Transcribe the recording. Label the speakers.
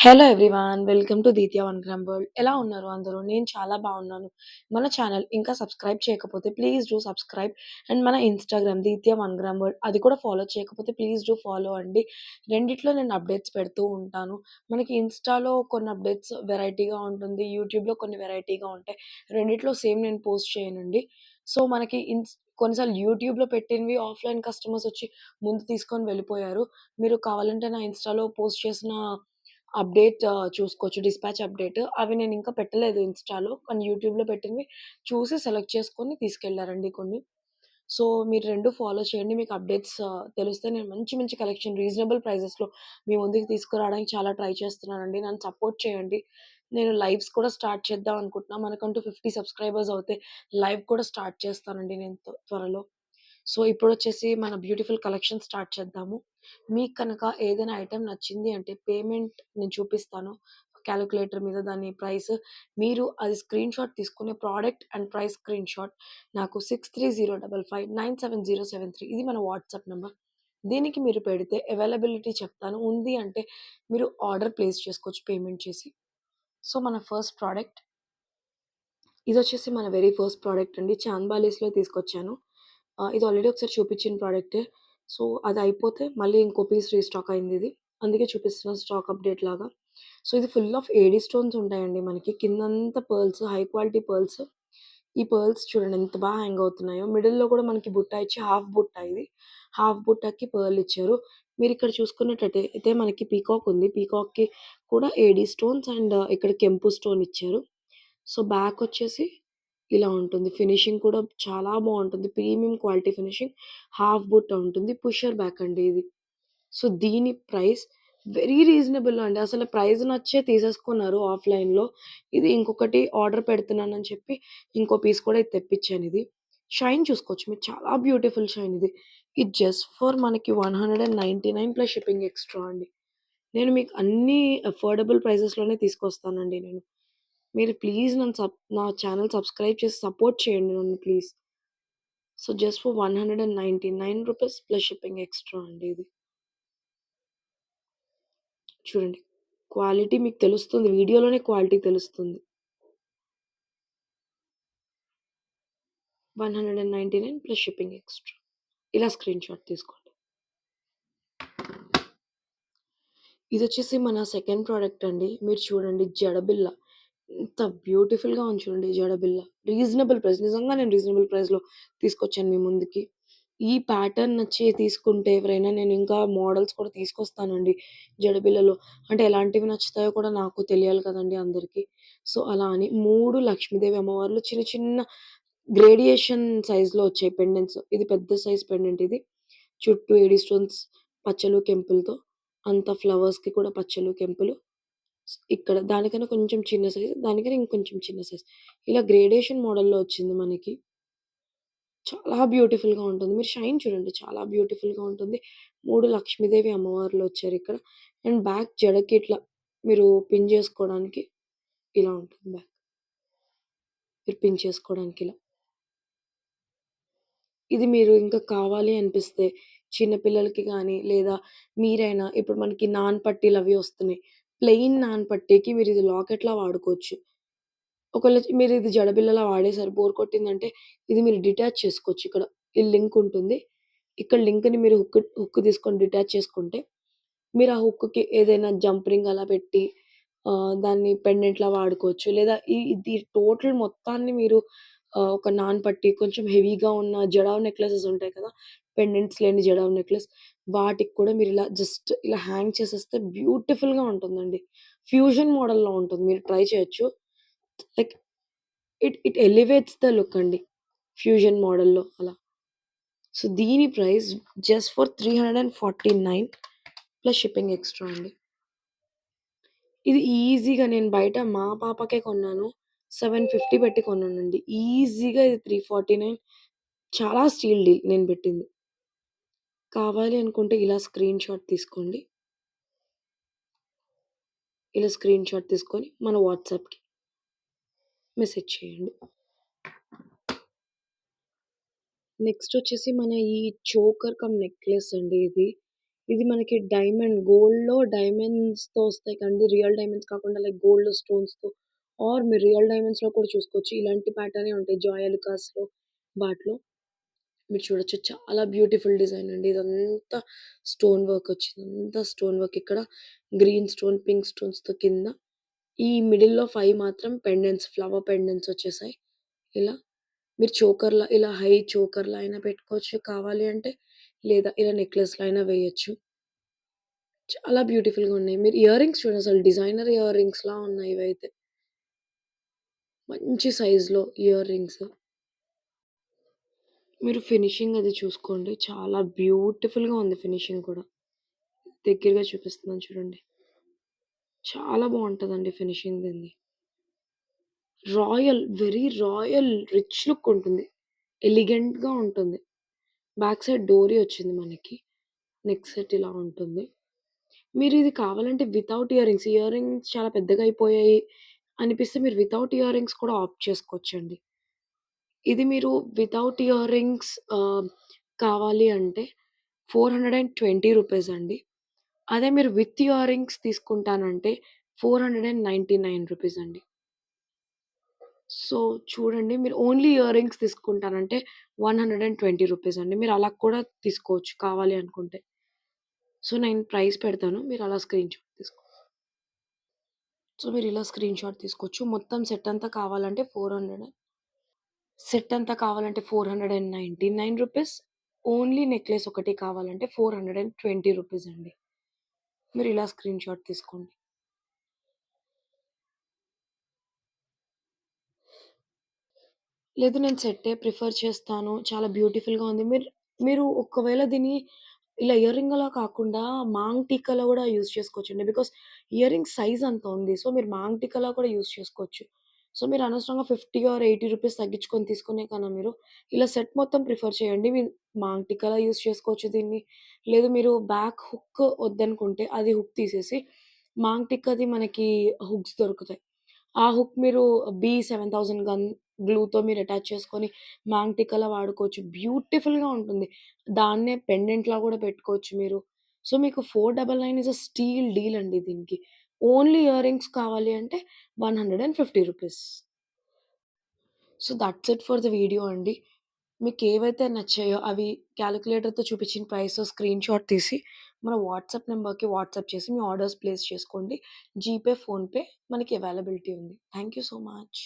Speaker 1: Hello everyone. Welcome to దీత్య one gram world. ఎలా ఉన్నారు అందరూ? నేను చాలా బాగున్నాను. మన ఛానల్ ఇంకా సబ్స్క్రైబ్ చేయకపోతే ప్లీజ్ డూ సబ్స్క్రైబ్. అండ్ మన ఇన్‌స్టాగ్రామ్ దీత్య వన్ గ్రామ్ వరల్డ్ అది కూడా ఫాలో చేయకపోతే ప్లీజ్ డూ ఫాలో అండి. రెండిట్లో నేను అప్డేట్స్ పెడుతూ ఉంటాను. మనకి ఇన్‌స్టాలో కొన్ని అప్డేట్స్ వెరైటీగా ఉంటుంది. యూట్యూబ్‌లో కొన్ని వెరైటీగా ఉంటాయి. రెండిట్లో సేమ్ నేను పోస్ట్ చేయనండి. సో, మనకి కొన్నిసార్లు యూట్యూబ్‌లో పెట్టినవి ఆఫ్‌లైన్ కస్టమర్స్ వచ్చి ముందు తీసుకొని వెళ్ళిపోయారు. మీరు కావాలంటే నా ఇన్‌స్టాలో పోస్ట్ చేసిన అప్డేట్ చూసుకోవచ్చు. Dispatch update. అవి నేనింకా పెట్టలేదు ఇన్‌స్టాలో. కానీ యూట్యూబ్‌లో పెట్టినవి చూసి సెలెక్ట్ చేసుకొని తీసుకెళ్లారండి కొన్ని. సో, మీరు 2 ఫాలో చేయండి. మీకు అప్డేట్స్ తెలుస్తాయి. నేను మంచి మంచి కలెక్షన్ రీజనబుల్ ప్రైజెస్‌లో మీ ముందుకు తీసుకురావడానికి చాలా ట్రై చేస్తున్నానండి. నన్ను సపోర్ట్ చేయండి. నేను లైవ్స్ కూడా స్టార్ట్ చేద్దాం అనుకుంటున్నా. మనకంటూ 50 సబ్‌స్క్రైబర్స్ అవుతే లైవ్ కూడా స్టార్ట్ చేస్తానండి నేను త్వరలో. సో, ఇప్పుడొచ్చేసి మన బ్యూటిఫుల్ కలెక్షన్ స్టార్ట్ చేద్దాము. మీకు కనుక ఏదైనా ఐటెమ్ నచ్చింది అంటే పేమెంట్ నేను చూపిస్తాను. కాలిక్యులేటర్ మీద దాని ప్రైస్. మీరు అది స్క్రీన్‌షాట్ తీసుకొని ప్రొడక్ట్ అండ్ ప్రైస్ స్క్రీన్‌షాట్ నాకు 6305597073 ఇది మన వాట్సాప్ నంబర్. దీనికి మీరు పెడితే అవైలబిలిటీ చెప్తాను. ఉంది అంటే మీరు ఆర్డర్ ప్లేస్ చేసుకోవచ్చు పేమెంట్ చేసి. సో, మన ఫస్ట్ ప్రొడక్ట్ ఇదొచ్చేసి మన వెరీ ఫస్ట్ ప్రొడక్ట్ అండి. చాంద్ బాలీస్‌లో తీసుకొచ్చాను. ఇది ఆల్రెడీ ఒకసారి చూపిచ్చిన ప్రొడక్టే. సో, అదయిపోతే మళ్ళీ ఇంకో పీస్ రీస్టాక్ అయిందిది. అందుకే చూపిస్తున్నా స్టాక్ అప్‌డేట్ లాగా. సో, ఇది ఫుల్ ఆఫ్ ఏడీ స్టోన్స్ ఉంటాయండి మనకి. కిందంతా పర్ల్స్, హై క్వాలిటీ పర్ల్స్. ఈ పర్ల్స్ చూడండి ఎంత హ్యాంగ్ అవుతున్నాయో. మిడిల్‌లో కూడా మనకి బుట్ట ఇచ్చి హాఫ్ బుట్ట ఇది. హాఫ్ బుట్టకి పర్ల్ ఇచ్చారు. మీరిక్కడ చూసుకున్నట్టయితే మనకి పీకాక్ ఉంది. పీకాక్‌కి కూడా ఏడీ స్టోన్స్ అండ్ ఇక్కడ కెంపు స్టోన్ ఇచ్చారు. సో, బ్యాకొచ్చేసి ఇలా ఉంటుంది. ఫినిషింగ్ కూడా చాలా బావుంటుంది. Premium quality finishing. హాఫ్ బుట్ట ఉంటుంది. పుషర్ బ్యాక్ అండి ఇది. సో, దీని ప్రైస్ వెరీ రీజనబుల్ అండి. అసలు ప్రైస్ నచ్చే తీసేసుకున్నారు ఆఫ్‌లైన్‌లో. ఇది ఇంకొకటి ఆర్డర్ పెడుతున్నానని చెప్పి ఇంకో పీస్ కూడా ఇది తెప్పించానిది. షైన్ చూసుకోవచ్చు మీరు చాలా బ్యూటిఫుల్ షైన్ ఇది. ఇది జస్ట్ ఫర్ మనకి 199 ప్లస్ షిప్పింగ్ ఎక్స్‌ట్రా అండి. నేను మీకు అన్నీ అఫోర్డబుల్ ప్రైజెస్‌లోనే తీసుకొస్తానండి నేను. మీరు ప్లీజ్ నా ఛానెల్ సబ్స్క్రైబ్ చేసి సపోర్ట్ చేయండి నన్ను ప్లీజ్. సో, జస్ట్ ఫర్ రూ. 199 ప్లస్ షిప్పింగ్ ఎక్స్‌ట్రా అండి ఇది. చూడండి. క్వాలిటీ మీకు తెలుస్తుంది. వీడియోలోనే క్వాలిటీ తెలుస్తుంది. 199 ప్లస్ షిప్పింగ్ ఎక్స్‌ట్రా. ఇలా స్క్రీన్‌షాట్ తీసుకోండి. ఇదొచ్చేసి మన సెకండ్ ప్రొడక్ట్ అండి. మీరు చూడండి జడబిల్ల. ఎంత బ్యూటిఫుల్‌గా ఉంది చూడండి జడబిల్ల. Reasonable price. నిజంగా నేను రీజనబుల్ ప్రైస్‌లో తీసుకొచ్చాను మీ ముందుకి. ఈ ప్యాటర్న్ నచ్చి తీసుకుంటే ఎవరైనా నేను ఇంకా మోడల్స్ కూడా తీసుకొస్తానండి జడబిల్లలో. అంటే ఎలాంటివి నచ్చుతాయో కూడా నాకు తెలియాలి కదండీ అందరికి. సో, అలా అని 3 లక్ష్మీదేవి అమ్మవార్లు చిన్న చిన్న గ్రేడియేషన్ సైజ్‌లో వచ్చాయి పెండెంట్స్. ఇది పెద్ద సైజ్ పెండెంట్ ఇది. చుట్టూ ఏడీ స్టోన్స్ పచ్చలు, కెంపులతో అంతా ఫ్లవర్స్‌కి కూడా పచ్చలు, కెంపులు. ఇక్కడ దానికన్నా కొంచెం చిన్న సైజ్, దానికన్నా ఇంకొంచెం చిన్న సైజ్. ఇలా గ్రేడేషన్ మోడల్‌లో వచ్చింది మనకి. చాలా బ్యూటిఫుల్‌గా ఉంటుంది. మీరు షైన్ చూడండి చాలా బ్యూటిఫుల్‌గా ఉంటుంది. 3 లక్ష్మీదేవి అమ్మవార్లు వచ్చారిక్కడ. అండ్ బ్యాక్ జడకి ఇట్లా మీరు పిన్ చేసుకోవడానికి ఇలా ఉంటుంది బ్యాక్. మీరు పిన్ చేసుకోవడానికి ఇలా. ఇది మీరు ఇంకా కావాలి అనిపిస్తే చిన్న పిల్లలకి గానీ, లేదా మీరైనా ఇప్పుడు మనకి నాన్ పట్టీలవి వస్తున్నాయి. ప్లెయిన్ నాన్ పట్టీకి మీరిది లాకెట్‌లా వాడుకోవచ్చు. ఒకవేళ మీరిది జడబిల్లలా వాడేసారు, బోర్ కొట్టిందంటే ఇది మీరు డిటాచ్ చేసుకోవచ్చు ఇక్కడ. ఈ లింక్ ఉంటుంది. ఇక్కడ లింక్‌ని మీరు హుక్ తీసుకొని డిటాచ్ చేసుకుంటే, మీరు ఆ హుక్‌కి ఏదైనా జంప్ రింగ్ అలా పెట్టి దాన్ని పెండెంట్‌లా వాడుకోవచ్చు. లేదా ఇది టోటల్ మొత్తాన్ని మీరు ఒక నాన్ పట్టీ కొంచెం హెవీగా ఉన్న జడావ్ నెక్లెసెస్ ఉంటాయి కదా! పెండెంట్స్ లేని జడావ్ నెక్లెస్ వాటికి కూడా మీరిలా జస్ట్ ఇలా హ్యాంగ్ చేసేస్తే బ్యూటిఫుల్‌గా ఉంటుందండి. ఫ్యూజన్ మోడల్‌లో ఉంటుంది. మీరు ట్రై చేయొచ్చు. Like it elevates the look అండి. ఫ్యూజన్ మోడల్‌లో అలా. సో, దీని price just for 349 plus shipping extra అండి. ఇది ఈజీగా నేను బయట మా పాపకే కొన్నాను. 750 పెట్టి కొన్నానండి. ఈజీగా ఇది 349 చాలా స్టీల్ డీల్ నేను పెట్టింది. కావాలి అనుకుంటే ఇలా స్క్రీన్‌షాట్ తీసుకోండి. ఇలా స్క్రీన్‌షాట్ తీసుకొని మన వాట్సాప్‌కి మెసేజ్ చేయండి. నెక్స్ట్ వచ్చేసి మన ఈ చోకర్ కమ్ నెక్లెస్ అండి ఇది. ఇది మనకి గోల్డ్‌లో డైమండ్స్‌తో వస్తాయి కదండీ! రియల్ డైమండ్స్ కాకుండా లైక్ గోల్డ్ స్టోన్స్‌తో ఆర్ మీరు రియల్ డైమండ్స్‌లో కూడా చూసుకోవచ్చు. ఇలాంటి ప్యాటర్నే ఉంటాయి జాయ్ అలుకాస్‌లో వాటిలో. మీరు చూడొచ్చు. చాలా బ్యూటిఫుల్ డిజైన్ అండి. ఇదంతా స్టోన్ వర్క్ వచ్చింది. అంతా స్టోన్ వర్క్ ఇక్కడ గ్రీన్ స్టోన్, పింక్ స్టోన్స్‌తో కింద. ఈ మిడిల్‌లో 5 మాత్రం పెండెంట్స్, ఫ్లవర్ పెండెంట్స్ వచ్చేసాయి. ఇలా మీరు ఇలా హై చోకర్‌లా అయినా పెట్టుకోవచ్చు కావాలి అంటే. లేదా ఇలా నెక్లెస్‌లో అయినా వేయొచ్చు. చాలా బ్యూటిఫుల్‌గా ఉన్నాయి. మీరు ఇయర్ రింగ్స్ చూడండి అసలు డిజైనర్ ఇయర్ రింగ్స్‌లా ఉన్నాయి ఇవైతే. మంచి సైజ్‌లో ఇయర్ రింగ్స్. మీరు ఫినిషింగ్ అది చూసుకోండి. చాలా బ్యూటిఫుల్‌గా ఉంది ఫినిషింగ్ కూడా. దగ్గరగా చూపిస్తున్నాను చూడండి. చాలా బావుంటదండి ఫినిషింగ్ దీనిది. వెరీ రాయల్ రిచ్ లుక్ ఉంటుంది. ఎలిగెంట్‌గా ఉంటుంది. బ్యాక్ సైడ్ డోరీ వచ్చింది మనకి. నెక్ సెట్ ఇలా ఉంటుంది. మీరిది కావాలంటే వితౌట్ ఇయర్ రింగ్స్ చాలా పెద్దగా అయిపోయాయి అనిపిస్తే మీరు వితౌట్ ఇయర్ రింగ్స్ కూడా ఆప్ట్ చేసుకోవచ్చండి. ఇది మీరు వితౌట్ ఇయర్ రింగ్స్ కావాలి అంటే రూ. 420 అండి. అదే మీరు విత్ ఇయర్ రింగ్స్ తీసుకుంటానంటే రూ. 499 అండి. సో, చూడండి మీరు ఓన్లీ ఇయర్ రింగ్స్ తీసుకుంటానంటే రూ. 120 అండి. మీరు అలా కూడా తీసుకోవచ్చు కావాలి అనుకుంటే. సో, నేను ప్రైస్ పెడతాను. మీరు అలా స్క్రీన్‌షాట్ సో, మీరిలా స్క్రీన్‌షాట్ తీసుకోవచ్చు. మొత్తం సెట్ అంతా కావాలంటే రూ. 499. ఓన్లీ నెక్లెస్ ఒకటి కావాలంటే రూ. 420 అండి. మీరిలా స్క్రీన్‌షాట్ తీసుకోండి. లేదు నేను సెట్టే ప్రిఫర్ చేస్తాను. చాలా బ్యూటిఫుల్‌గా ఉంది. మీరు ఒకవేళ దీన్ని ఇలా ఇయర్ రింగ్ అలా కాకుండా మాంగ్ టీకాలో గూడా యూజ్ చేసుకోవచ్చండి. బికాస్ ఇయర్ రింగ్ సైజ్ అంత ఉంది. సో, మీరు మాంగ్ టీకాలో కూడా యూజ్ చేసుకోవచ్చు. సో, మీరు అనవసరంగా 50 ఆర్ రూ. 80 తగ్గించుకొని తీసుకునే కన్నా మీరు ఇలా సెట్ మొత్తం ప్రిఫర్ చేయండి. మాంగ్ టీకాలో యూజ్ చేసుకోవచ్చు దీన్ని. లేదు మీరు బ్యాక్ హుక్ వద్దనుకుంటే అది హుక్ తీసేసి మాంగ్ టిక్కాది మనకి హుక్స్ దొరుకుతాయి. ఆ హుక్ మీరు 7000 గ్లూతో మీరు అటాచ్ చేసుకొని మాంగ్ టిక్కాలా వాడుకోవచ్చు. బ్యూటిఫుల్‌గా ఉంటుంది. దాన్నే పెండెంట్‌లా గూడా పెట్టుకోవచ్చు మీరు. సో, మీకు 499 ఈస్ ఎ స్టీల్ డీల్ అండి దీనికి. ఓన్లీ ఇయర్ రింగ్స్ కావాలి అంటే రూ. 150. So, that's it for the video అండి. మీకేవైతే నచ్చాయో అవి కాలిక్యులేటర్‌తో చూపించిన ప్రైస్ స్క్రీన్‌షాట్ తీసి మన వాట్సాప్ నంబర్‌కి వాట్సాప్ చేసి మీ ఆర్డర్స్ ప్లేస్ చేసుకోండి. జీపే, ఫోన్‌పే మనకి అవైలబిలిటీ ఉంది. Thank you so much.